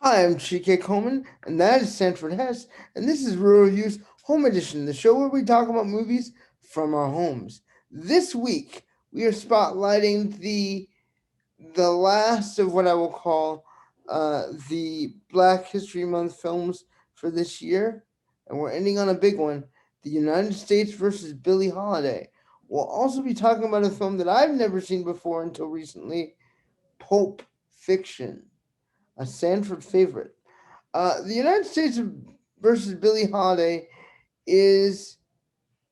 Hi, I'm Chike Coleman, and that is Sanford Hess, and this is Real Reviews Home Edition, the show where we talk about movies from our homes. This week, we are spotlighting the last of what I will call the Black History Month films for this year, and we're ending on a big one: the United States versus Billie Holiday. We'll also be talking about a film that I've never seen before until recently, Pulp Fiction, a Sanford favorite. The United States versus Billie Holiday is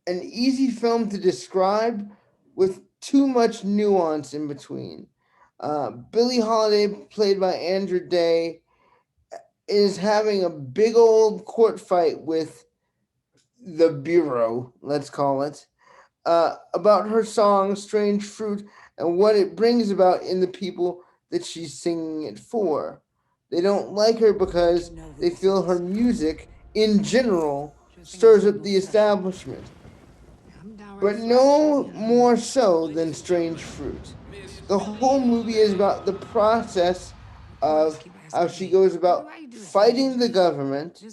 an easy film to describe with too much nuance in between. Billie Holiday, played by Andra Day, is having a big old court fight with the Bureau, let's call it, about her song Strange Fruit and what it brings about in the people that she's singing it for. They don't like her because they feel her music, in general, stirs up the establishment, but no more so than Strange Fruit. The whole movie is about the process of how she goes about fighting the government,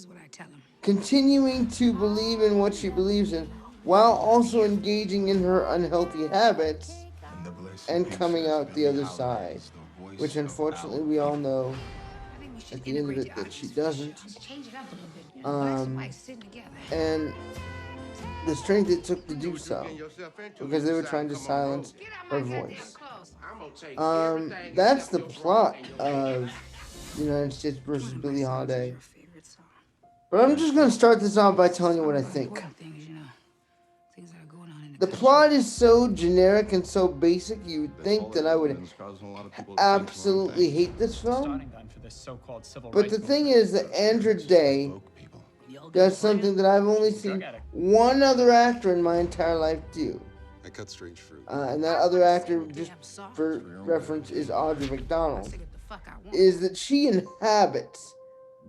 continuing to believe in what she believes in, while also engaging in her unhealthy habits and coming out the other side, which unfortunately we all know at the end of it that she doesn't. Um, and the strength it took to do so, because they were trying to silence her voice. That's the plot of United States versus Billie Holiday. But I'm just going to start this off by telling you what I think. The plot is so generic and so basic, you would think that I would absolutely hate this film. But the thing is that Andra Day does something that I've only seen one other actor in my entire life do. And that other actor, just for reference, is Audrey McDonald. Is that she inhabits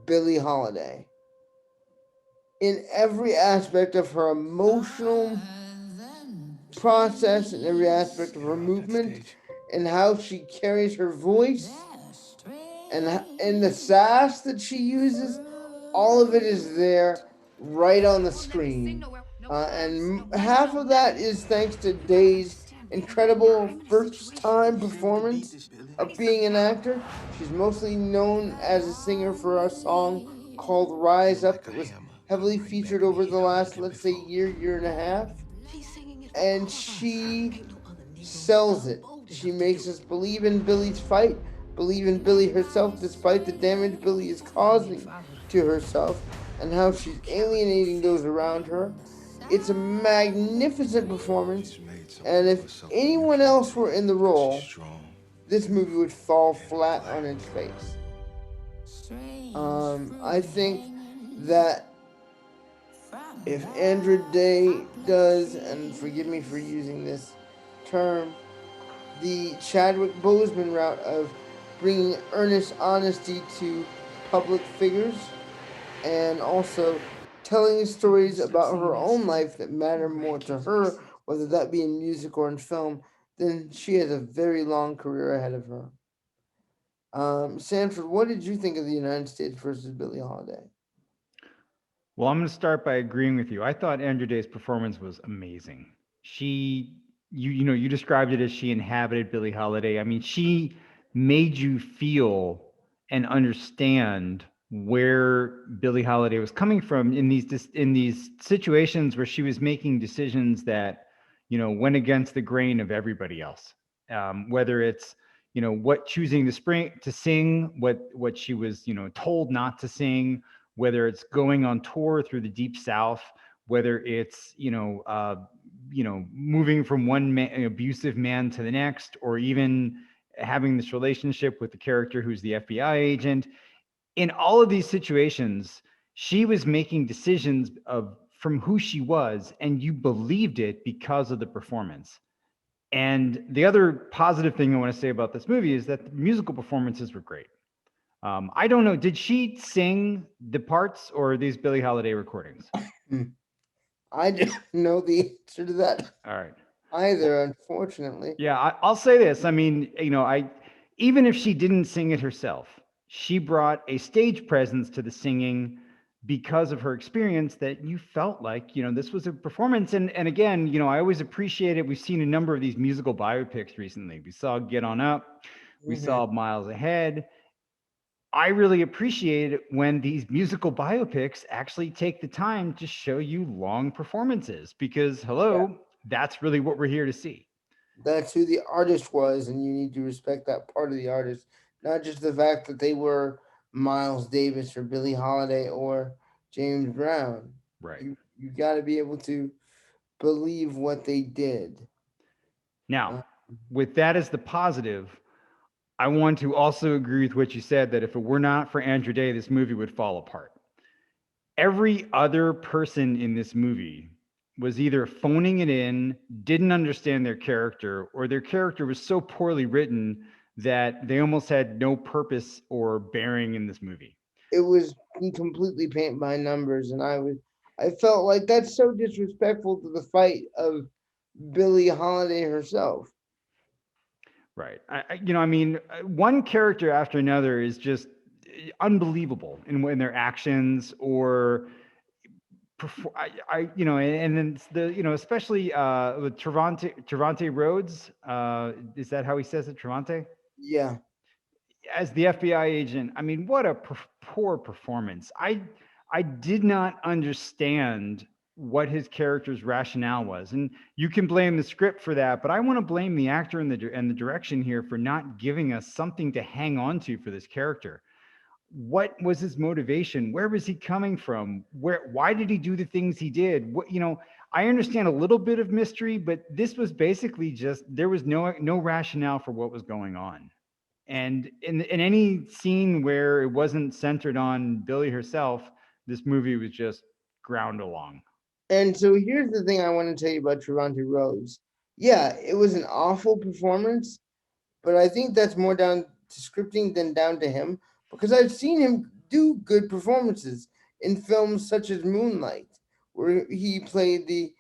Billie Holiday in every aspect of her emotional process, in every aspect of her movement, and how she carries her voice, and the sass that she uses. All of it is there, right on the screen, and half of that is thanks to Day's incredible first-time performance of being an actor. She's mostly known as a singer for a song called "Rise Up" that was heavily featured over the last, let's say, year and a half, and she sells it. She makes us believe in Billie's fight, believe in Billie herself, despite the damage Billie is causing to herself and how she's alienating those around her. It's a magnificent performance, and if anyone else were in the role, this movie would fall flat on its face. I think that if Andrew Day does, and forgive me for using this term, the Chadwick Boseman route of bringing earnest honesty to public figures and also telling stories about her own life that matter more to her, whether that be in music or in film, then she has a very long career ahead of her. Sanford, what did you think of the United States versus Billie Holiday? Well, I'm going to start by agreeing with you. I thought Andrew Day's performance was amazing. She, you described it as she inhabited Billie Holiday. I mean, she made you feel and understand where Billie Holiday was coming from in these situations where she was making decisions that, went against the grain of everybody else. Whether it's what choosing to sing, what she was told not to sing, whether it's going on tour through the deep south, whether it's moving from an abusive man to the next, or even having this relationship with the character who's the FBI agent. In all of these situations, she was making decisions of from who she was, and you believed it because of the performance. And the other positive thing I want to say about this movie is that the musical performances were great. I don't know. Did she sing the parts, or are these Billie Holiday recordings? Hmm. I don't know the answer to that All right. Well, either, unfortunately. yeah, I'll say this. I mean, I even if she didn't sing it herself, she brought a stage presence to the singing because of her experience that you felt like, this was a performance. And again, I always appreciate it. We've seen a number of these musical biopics recently. We saw Get On Up, we Hmm. saw Miles Ahead. I really appreciate it when these musical biopics actually take the time to show you long performances because, Yeah, hello, that's really what we're here to see. that's who the artist was, and you need to respect that part of the artist, not just the fact that they were Miles Davis or Billie Holiday or James Brown. Right. You got to be able to believe what they did. Now, Uh, with that as the positive, I want to also agree with what you said that if it were not for Andrew Day, this movie would fall apart. Every other person in this movie was either phoning it in, didn't understand their character, or their character was so poorly written that they almost had no purpose or bearing in this movie. it was completely paint by numbers, and I felt like that's so disrespectful to the fight of Billie Holiday herself. Right. I mean, one character after another is just unbelievable in their actions or and then it's especially with Trevante Rhodes. Is that how he says it, Trevante? Yeah, As the FBI agent. I mean, what a poor performance. I did not understand what his character's rationale was, and you can blame the script for that, but I want to blame the actor and the direction here for not giving us something to hang on to for this character. What was his motivation? Where was he coming from? Why did he do the things he did? I understand a little bit of mystery, but this was basically just there was no rationale for what was going on. And in any scene where it wasn't centered on Billie herself, this movie was just ground along. and so here's the thing I want to tell you about Trevante Rhodes. Yeah, it was an awful performance, but I think that's more down to scripting than down to him because I've seen him do good performances in films such as Moonlight, where he played the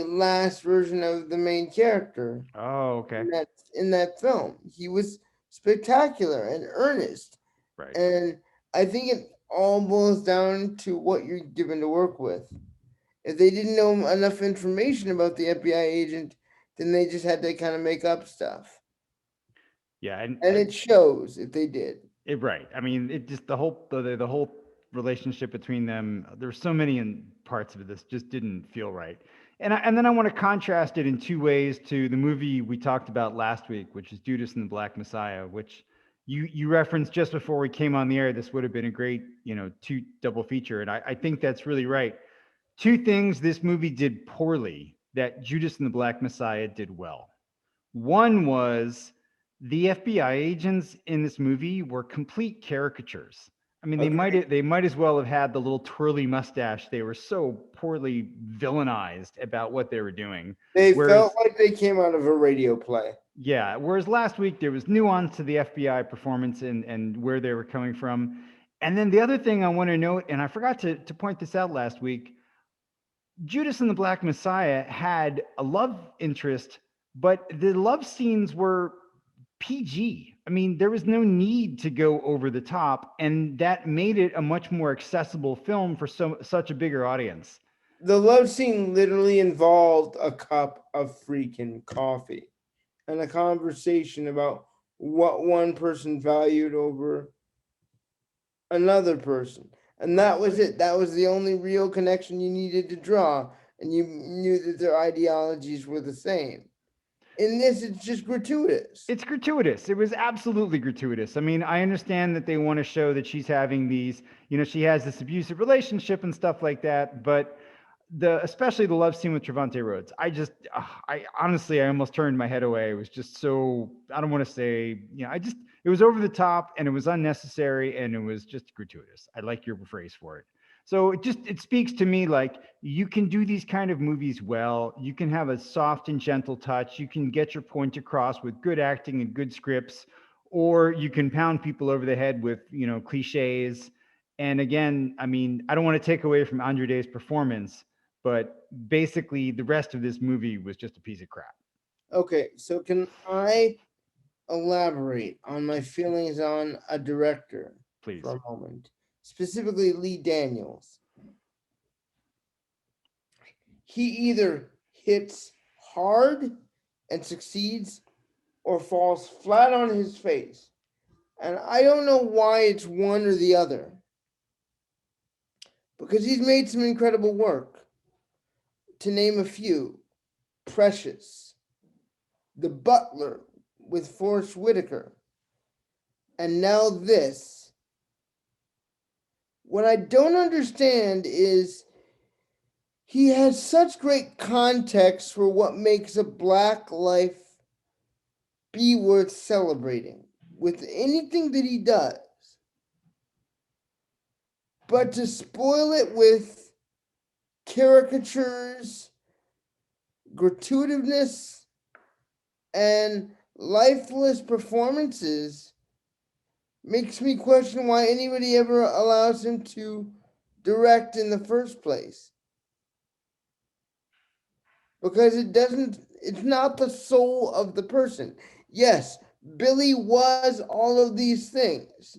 last version of the main character Oh, okay. in that film. He was spectacular and earnest, Right. and I think it all boils down to what you're given to work with. If they didn't know enough information about the FBI agent, then they just had to kind of make up stuff. Yeah, and And it shows if they did. right. I mean, it just the whole relationship between them. There's so many in parts of it this just didn't feel right. And then I want to contrast it in two ways to the movie we talked about last week, which is Judas and the Black Messiah, which you referenced just before we came on the air. This would have been a great two double feature, and I think that's really right. Two things this movie did poorly that Judas and the Black Messiah did well. One was the FBI agents in this movie were complete caricatures. I mean, Agreed. they might as well have had the little twirly mustache. They were so poorly villainized about what they were doing. They felt Whereas, like they came out of a radio play. yeah, whereas last week there was nuance to the FBI performance and where they were coming from. And then the other thing I want to note, and I forgot to point this out last week, Judas and the Black Messiah had a love interest, but the love scenes were PG. I mean, there was no need to go over the top, and that made it a much more accessible film for such a bigger audience. The love scene literally involved a cup of freaking coffee and a conversation about what one person valued over another person. And Right. that was it. That was the only real connection you needed to draw. And you knew that their ideologies were the same. In this, it's just gratuitous. It's gratuitous. It was absolutely gratuitous. I mean, I understand that they want to show that she's having these, she has this abusive relationship and stuff like that, but especially the love scene with Trevante Rhodes. I honestly, I almost turned my head away. It was just so, I don't want to say, it was over the top and it was unnecessary and it was just gratuitous. I like your phrase for it. So it speaks to me like you can do these kind of movies well. You can have a soft and gentle touch. You can get your point across with good acting and good scripts, or you can pound people over the head with, cliches. And again, I mean, I don't want to take away from Andre Day's performance, but basically the rest of this movie was just a piece of crap. Okay, so can I elaborate on my feelings on a director for Please. a moment, specifically Lee Daniels. He either hits hard and succeeds or falls flat on his face. And I don't know why it's one or the other, because he's made some incredible work. To name a few: Precious, The Butler with Forrest Whitaker, and now this. What I don't understand is he has such great context for what makes a black life be worth celebrating with anything that he does. But to spoil it with caricatures, gratuitousness, and lifeless performances makes me question why anybody ever allows him to direct in the first place. Because it's not the soul of the person. Yes, Billie was all of these things.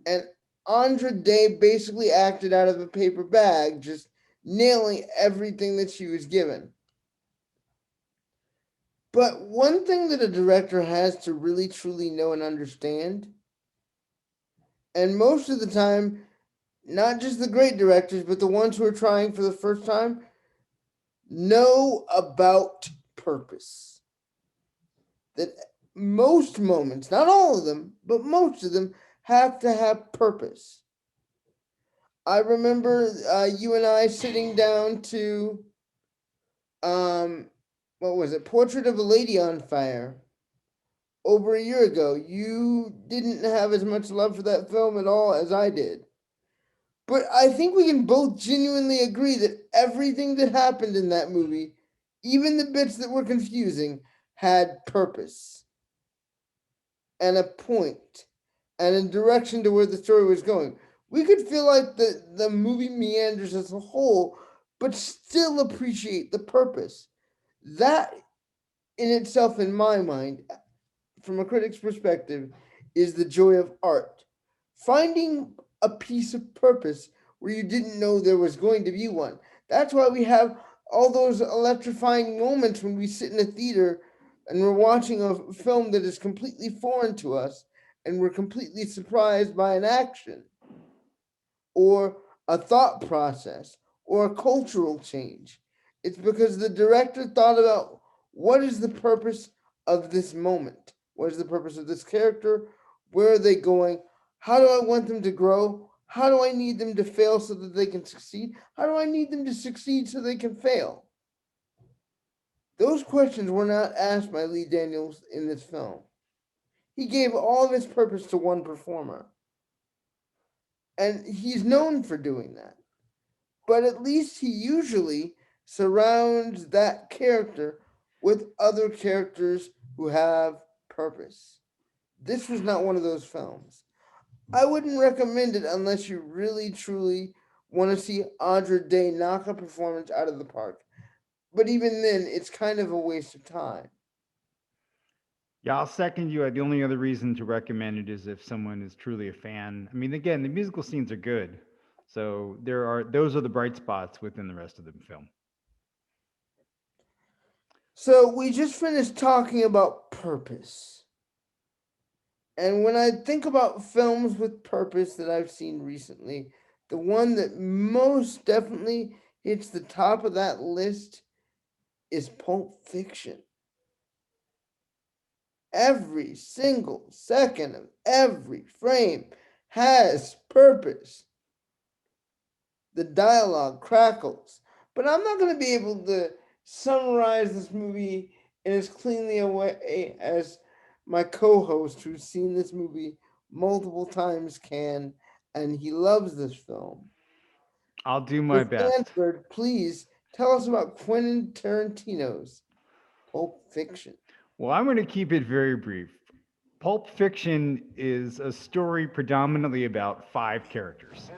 And Andra Day basically acted out of a paper bag, just nailing everything that she was given. But one thing that a director has to really truly know and understand, and most of the time, not just the great directors, but the ones who are trying for the first time, know about purpose. That most moments, not all of them, but most of them, have to have purpose. I remember you and I sitting down to, um, what was it, Portrait of a Lady on Fire over a year ago. You didn't have as much love for that film at all as I did. But I think we can both genuinely agree that everything that happened in that movie, even the bits that were confusing, had purpose and a point and a direction to where the story was going. We could feel like the movie meanders as a whole, but still appreciate the purpose. That in itself, in my mind, from a critic's perspective, is the joy of art. Finding a piece of purpose where you didn't know there was going to be one. That's why we have all those electrifying moments when we sit in a theater and we're watching a film that is completely foreign to us and we're completely surprised by an action or a thought process or a cultural change. It's because the director thought about what is the purpose of this moment? What is the purpose of this character? Where are they going? How do I want them to grow? How do I need them to fail so that they can succeed? How do I need them to succeed so they can fail? Those questions were not asked by Lee Daniels in this film. He gave all of his purpose to one performer. And he's known for doing that. But at least he usually surrounds that character with other characters who have purpose. This was not one of those films. I wouldn't recommend it unless you really truly want to see Audra Day knock a performance out of the park. But even then, it's kind of a waste of time. Yeah, I'll second you. The only other reason to recommend it is if someone is truly a fan. I mean, again, the musical scenes are good. So those are the bright spots within the rest of the film. So we just finished talking about purpose. And when I think about films with purpose that I've seen recently, the one that most definitely hits the top of that list is Pulp Fiction. Every single second of every frame has purpose. The dialogue crackles. But I'm not going to be able to summarize this movie in as cleanly a way as my co host, who's seen this movie multiple times, can, and he loves this film. I'll do So, my best. Sanford, please tell us about Quentin Tarantino's Pulp Fiction. Well, I'm going to keep it very brief. Pulp Fiction is a story predominantly about five characters.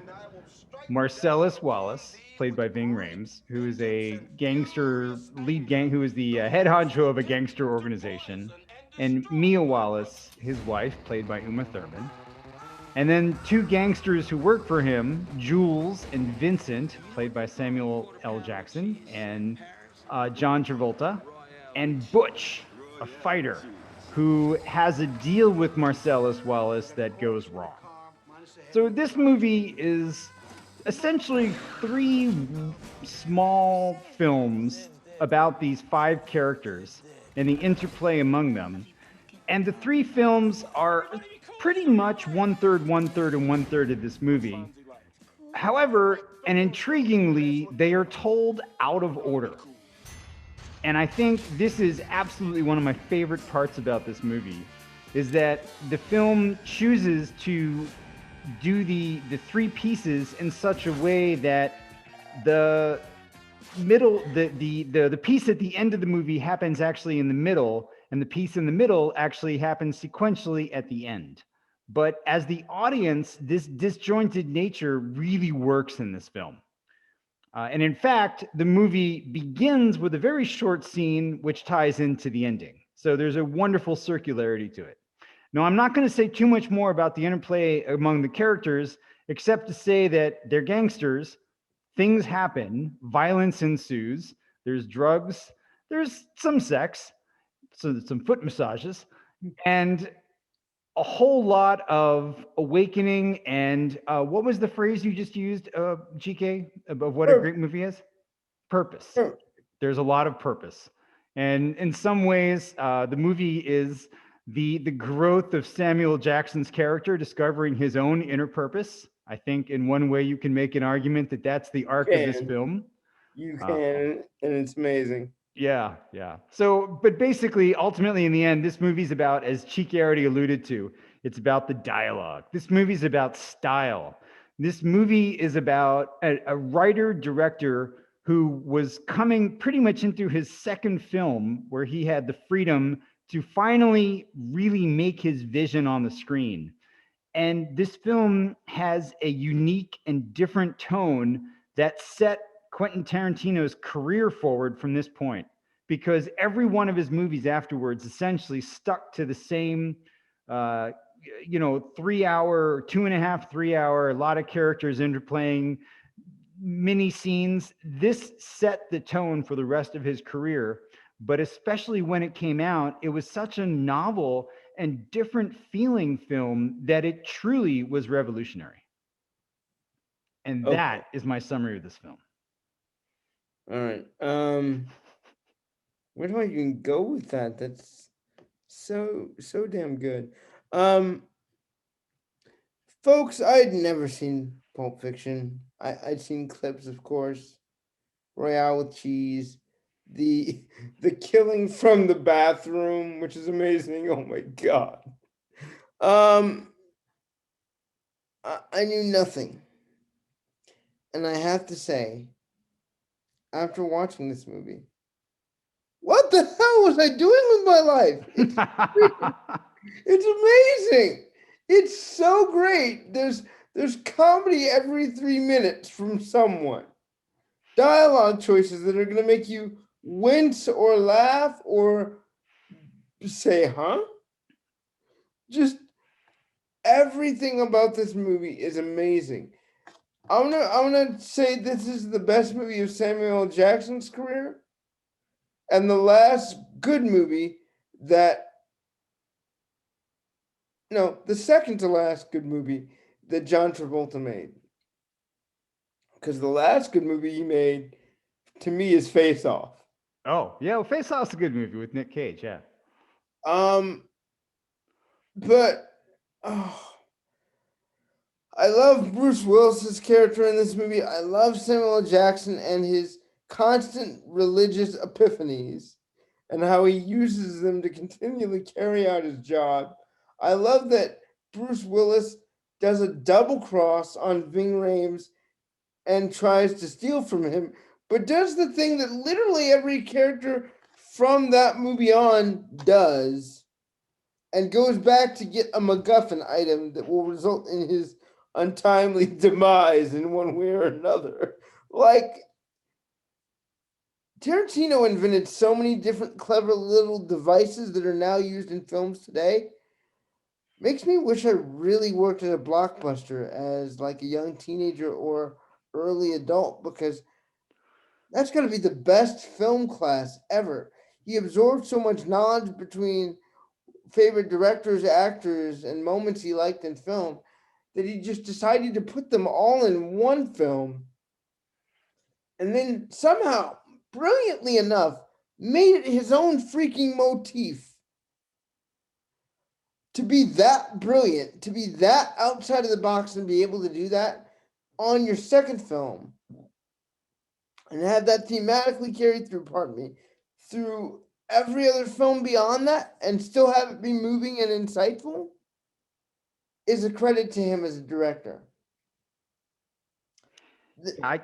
Marcellus Wallace, played by Ving Rhames, who is a gangster lead gang, who is the head honcho of a gangster organization, and Mia Wallace, his wife, played by Uma Thurman. And then two gangsters who work for him, Jules and Vincent, played by Samuel L. Jackson and John Travolta, and Butch, a fighter who has a deal with Marcellus Wallace that goes wrong. So this movie is essentially three small films about these five characters and the interplay among them. And the three films are pretty much one third, and one third of this movie. However, and intriguingly, they are told out of order. And I think this is absolutely one of my favorite parts about this movie is that the film chooses to do the three pieces in such a way that the middle the piece at the end of the movie happens actually in the middle, and the piece in the middle actually happens sequentially at the end. But as the audience, this disjointed nature really works in this film. And in fact, the movie begins with a very short scene which ties into the ending. So there's a wonderful circularity to it. Now, I'm not going to say too much more about the interplay among the characters, except to say that they're gangsters, things happen, violence ensues, there's drugs, there's some sex, so some foot massages, and a whole lot of awakening. And what was the phrase you just used, GK, of what a great movie is? Purpose. There's a lot of purpose. And in some ways, the movie is the growth of Samuel Jackson's character discovering his own inner purpose. I think in one way you can make an argument that that's the arc of this film. You can, and it's amazing. Yeah. So, but basically, ultimately, in the end, this movie's about, as Chike already alluded to, it's about the dialogue. This movie's about style. This movie is about a writer-director who was coming pretty much into his second film, where he had the freedom to finally really make his vision on the screen. And this film has a unique and different tone that set Quentin Tarantino's career forward from this point, because every one of his movies afterwards essentially stuck to the same 3 hour, 2.5, 3 hour, a lot of characters interplaying, mini scenes. This set the tone for the rest of his career. But especially when it came out, it was such a novel and different feeling film that it truly was revolutionary. And that is my summary of this film. All right. Where do I even go with that? That's so damn good. Folks, I'd never seen Pulp Fiction. I'd seen clips, of course. Royale with cheese. The killing from the bathroom, which is amazing. Oh my god. I knew nothing. And I have to say, after watching this movie, what the hell was I doing with my life? It's amazing. It's so great. There's comedy every 3 minutes from someone. Dialogue choices that are going to make you wince or laugh or say, huh? Just everything about this movie is amazing. I'm gonna say this is the best movie of Samuel L. Jackson's career, and the last good movie the second to last good movie that John Travolta made. Because the last good movie he made, to me, is Face Off. Oh yeah, well, Face Off's a good movie with Nick Cage. Yeah. But I love Bruce Willis's character in this movie. I love Samuel L. Jackson and his constant religious epiphanies and how he uses them to continually carry out his job. I love that Bruce Willis does a double cross on Ving Rhames and tries to steal from him, but does the thing that literally every character from that movie on does, and goes back to get a MacGuffin item that will result in his untimely demise in one way or another. Like, Tarantino invented so many different clever little devices that are now used in films today. Makes me wish I really worked at a blockbuster as like a young teenager or early adult, because that's going to be the best film class ever. He absorbed so much knowledge between favorite directors, actors, and moments he liked in film that he just decided to put them all in one film, and then somehow, brilliantly enough, made it his own freaking motif. To be that brilliant, to be that outside of the box and be able to do that on your second film and have that thematically carried through, pardon me, through every other film beyond that and still have it be moving and insightful is a credit to him as a director. I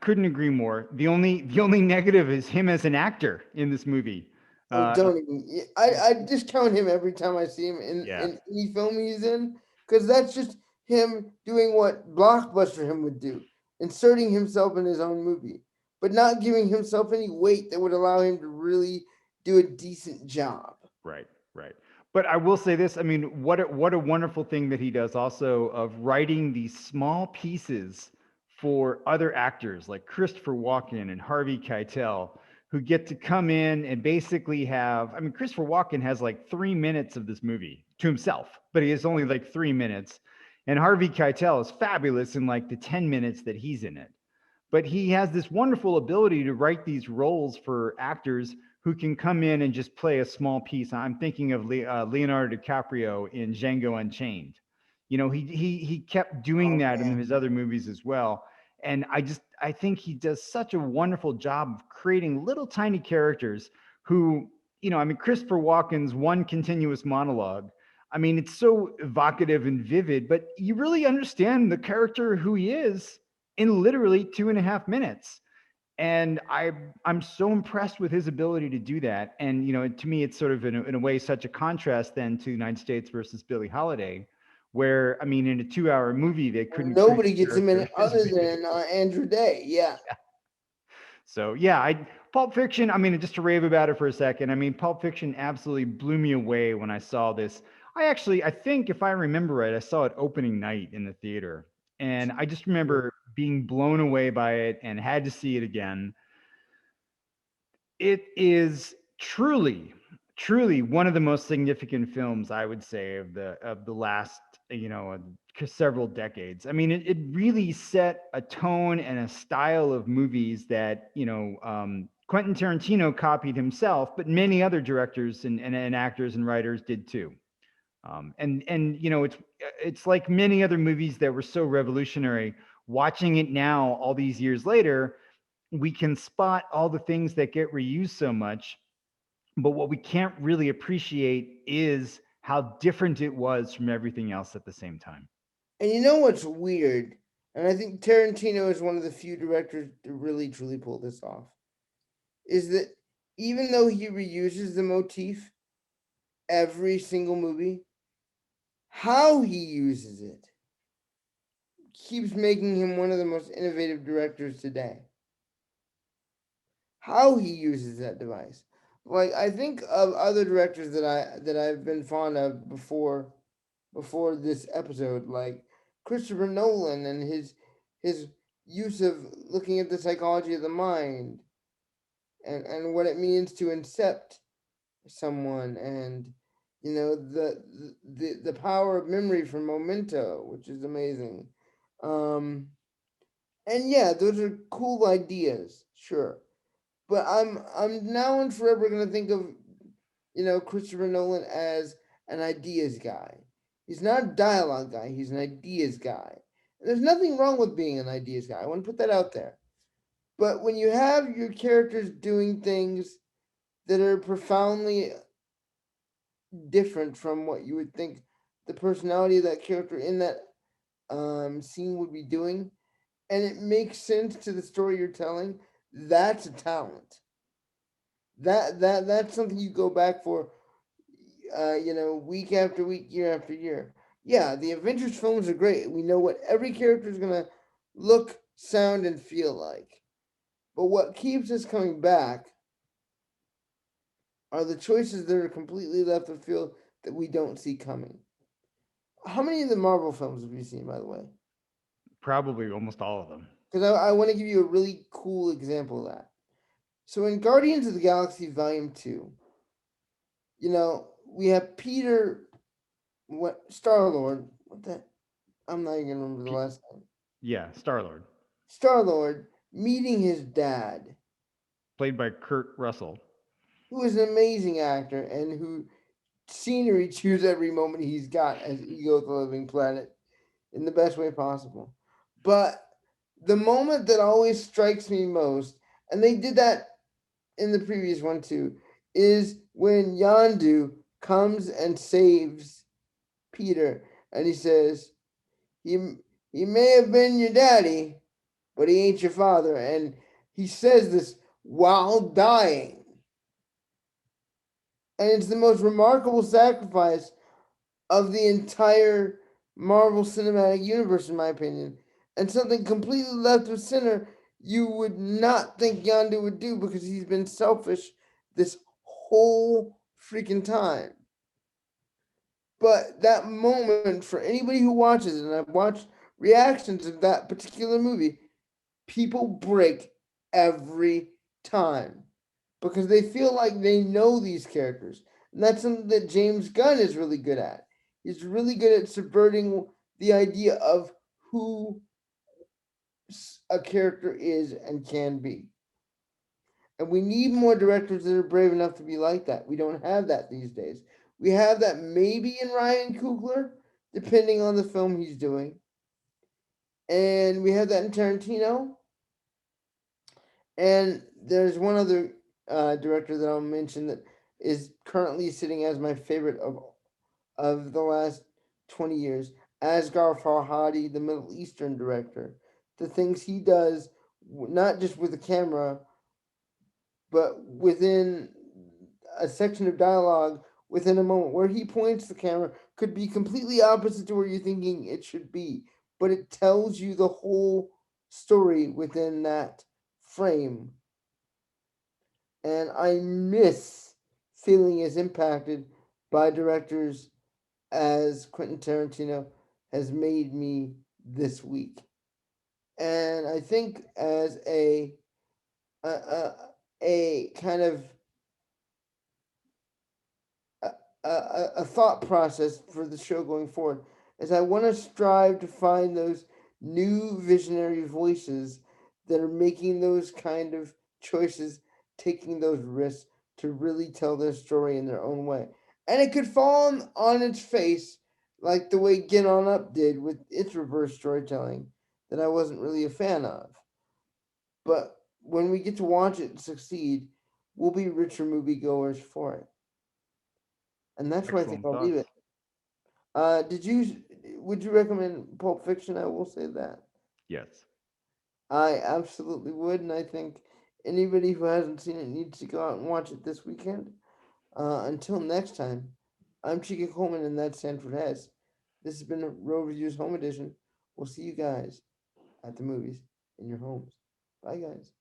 couldn't agree more. The only negative is him as an actor in this movie. Oh, Uh, don't even. I discount him every time I see him yeah, in any film he's in, because that's just him doing what Blockbuster him would do, inserting himself in his own movie, but not giving himself any weight that would allow him to really do a decent job. right, right. But I will say this. I mean, what a wonderful thing that he does also of writing these small pieces for other actors like Christopher Walken and Harvey Keitel, who get to come in and basically have. I mean, Christopher Walken has like 3 minutes of this movie to himself, but he has only like 3 minutes, and Harvey Keitel is fabulous in like the 10 minutes that he's in it. But he has this wonderful ability to write these roles for actors who can come in and just play a small piece. I'm thinking of Leonardo DiCaprio in Django Unchained. You know, he kept doing Oh that in man, his other movies as well. And I think he does such a wonderful job of creating little tiny characters who, I mean, Christopher Walken's one continuous monologue. I mean, it's so evocative and vivid, but you really understand the character who he is in literally 2.5 minutes. And I'm so impressed with his ability to do that. And to me, it's sort of in a way such a contrast then to United States versus Billie Holiday, where I mean, in a 2-hour movie, they couldn't create nobody a gets him in character it as other big. than Andrew Day. Yeah, So yeah, Pulp Fiction. I mean, just to rave about it for a second. I mean, Pulp Fiction absolutely blew me away when I saw this. I think if I remember right, I saw it opening night in the theater, and I just remember being blown away by it and had to see it again. It is truly one of the most significant films I would say of the last several decades. I mean, it really set a tone and a style of movies that Quentin Tarantino copied himself, but many other directors and actors and writers did too. And it's like many other movies that were so revolutionary. Watching it now, all these years later, we can spot all the things that get reused so much, but what we can't really appreciate is how different it was from everything else at the same time. and you know what's weird? And I think Tarantino is one of the few directors to really truly pull this off. Is that even though he reuses the motif every single movie, how he uses it keeps making him one of the most innovative directors today. How he uses that device. Like I think of other directors that I've been fond of before this episode, like Christopher Nolan and his use of looking at the psychology of the mind and what it means to incept someone, and the power of memory from Memento, which is amazing. Um, and yeah, those are cool ideas, sure. But I'm now and forever gonna think of Christopher Nolan as an ideas guy. He's not a dialogue guy. He's an ideas guy. And there's nothing wrong with being an ideas guy. I want to put that out there. But when you have your characters doing things that are profoundly different from what you would think the personality of that character in that scene would be doing, and it makes sense to the story you're telling, that's a talent. That's something you go back for, week after week, year after year. Yeah, the Avengers films are great. We know what every character is gonna look, sound, and feel like. But what keeps us coming back are the choices that are completely left of field that we don't see coming. How many of the Marvel films have you seen, by the way? Probably almost all of them. Because I want to give you a really cool example of that. So in Guardians of the Galaxy Volume 2, we have Peter, what Star Lord, what the, I'm not even gonna remember the P- last name. yeah, Star Lord, Star Lord meeting his dad, played by Kurt Russell. who is an amazing actor and who scenery chews every moment he's got as Ego of the Living Planet in the best way possible. But the moment that always strikes me most, and they did that in the previous one too, is when Yandu comes and saves Peter, and he says, "He he may have been your daddy, but he ain't your father." And he says this while dying, and it's the most remarkable sacrifice of the entire Marvel Cinematic Universe, in my opinion, and something completely left of center you would not think Yondu would do because he's been selfish this whole freaking time. But that moment, for anybody who watches it, and I've watched reactions of that particular movie, people break every time because they feel like they know these characters. And that's something that James Gunn is really good at. He's really good at subverting the idea of who a character is and can be. And we need more directors that are brave enough to be like that. We don't have that these days. We have that maybe in Ryan Coogler, depending on the film he's doing. And we have that in Tarantino. And there's one other director that I'll mention that is currently sitting as my favorite of the last 20 years, Asghar Farhadi, the Middle Eastern director. The things he does, not just with the camera, but within a section of dialogue within a moment where he points the camera could be completely opposite to where you're thinking it should be, but it tells you the whole story within that frame. And I miss feeling as impacted by directors as Quentin Tarantino has made me this week. And I think as a, a, a kind of a thought process for the show going forward is I want to strive to find those new visionary voices that are making those kind of choices, taking those risks to really tell their story in their own way. And it could fall on its face like the way Get On Up did with its reverse storytelling that I wasn't really a fan of. But when we get to watch it succeed, we'll be richer moviegoers for it. And that's where I think Excellent I'll leave thoughts. it. Did you would you recommend Pulp Fiction? I will say that Yes. I absolutely would, and I think anybody who hasn't seen it needs to go out and watch it this weekend. Until next time, I'm Chike Coleman, and that's Sanford Hess. This has been a Road Reviews Home Edition. We'll see you guys at the movies in your homes. Bye, guys.